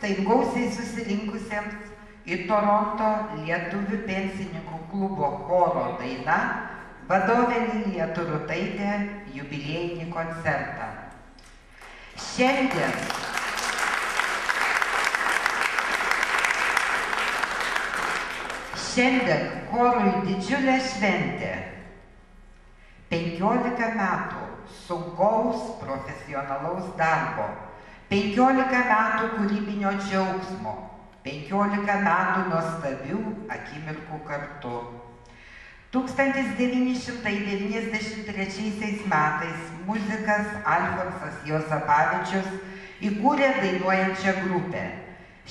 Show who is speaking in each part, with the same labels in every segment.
Speaker 1: taip gausiai susirinkusiems į Toronto lietuvių pensininkų klubo choro daina vadovė Lilija Turutaitė jubiliejinį koncertą. Šiandien chorui didžiulė šventė. 15 metų sunkaus profesionalaus darbo, 15 metų kūrybinio džiaugsmo, 15 metų nuostabių akimirkų kartu. 1993 metais muzikas Alfonsas Juozapavičius įkūrė dainuojančią grupę.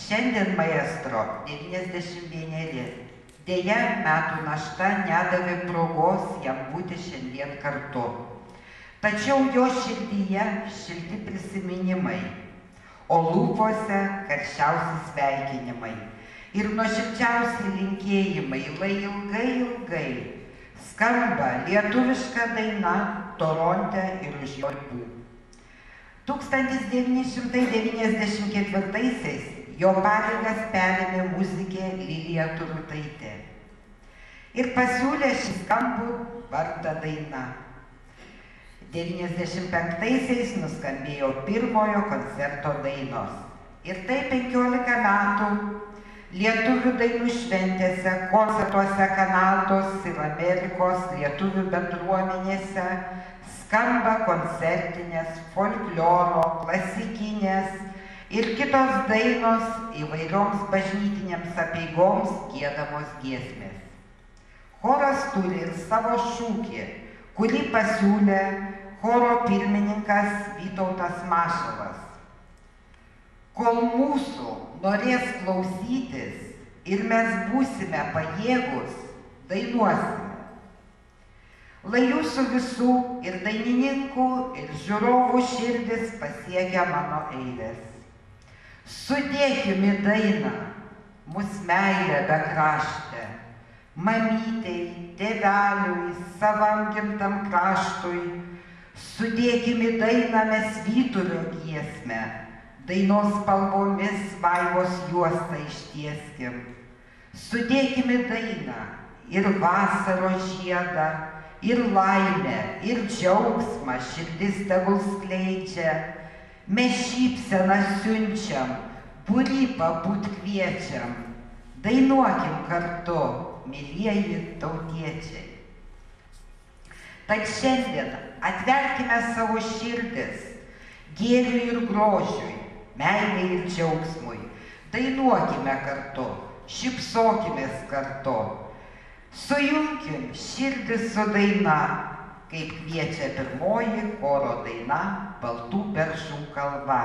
Speaker 1: Šiandien maestro 91. Deja, metų našta nedavė progos jam būti šiandien kartu. Tačiau jo širdyje šilti prisiminimai, o lūpose karščiausi sveikinimai ir nuoširdžiausi linkėjimai, lai ilgai skamba lietuviška daina Toronte ir už jo ribų. 1994-aisiais jo pareigas perėmė muzikė Lilija Turutaitė ir pasiūlė šį skambų vardą daina. 95-aisiais nuskambėjo pirmojo koncerto dainos. Ir tai 15 metų lietuvių dainų šventėse, koncertuose Kanados ir Amerikos lietuvių bendruomenėse skamba koncertinės, folkloro, klasikinės ir kitos dainos įvairioms bažnytinėms apeigoms giedamos giesmės. Choras turi ir savo šūkį, kurį pasiūlė choro pirmininkas Vytautas Mašalas. Kol mūsų norės klausytis ir mes būsime pajėgus, dainuosime. Lai jūsų visų ir dainininkų, ir žiūrovų širdis pasiekia mano eilės. Sudėkim į dainą mus meilę bekraštę, mamytei, tėveliui, savam gimtam kraštui. Sudėkim į dainą mes vyturio giesmę, dainos spalvomis vaivos juostą ištieskim. Sudėkim į dainą ir vasaros žiedą, ir laimę, ir džiaugsmą širdis tegul skleidžia. Mes šypseną siunčiam, būry pabūt kviečiam. Dainuokim kartu, mylieji tautiečiai. Tad šiandien atverkime savo širdis gėriui ir grožiui, meilei ir džiaugsmui. Dainuokime kartu, šypsokimės kartu. Sujunkim širdį su daina, kaip kviečia pirmoji choro daina Baltų beržų kalva.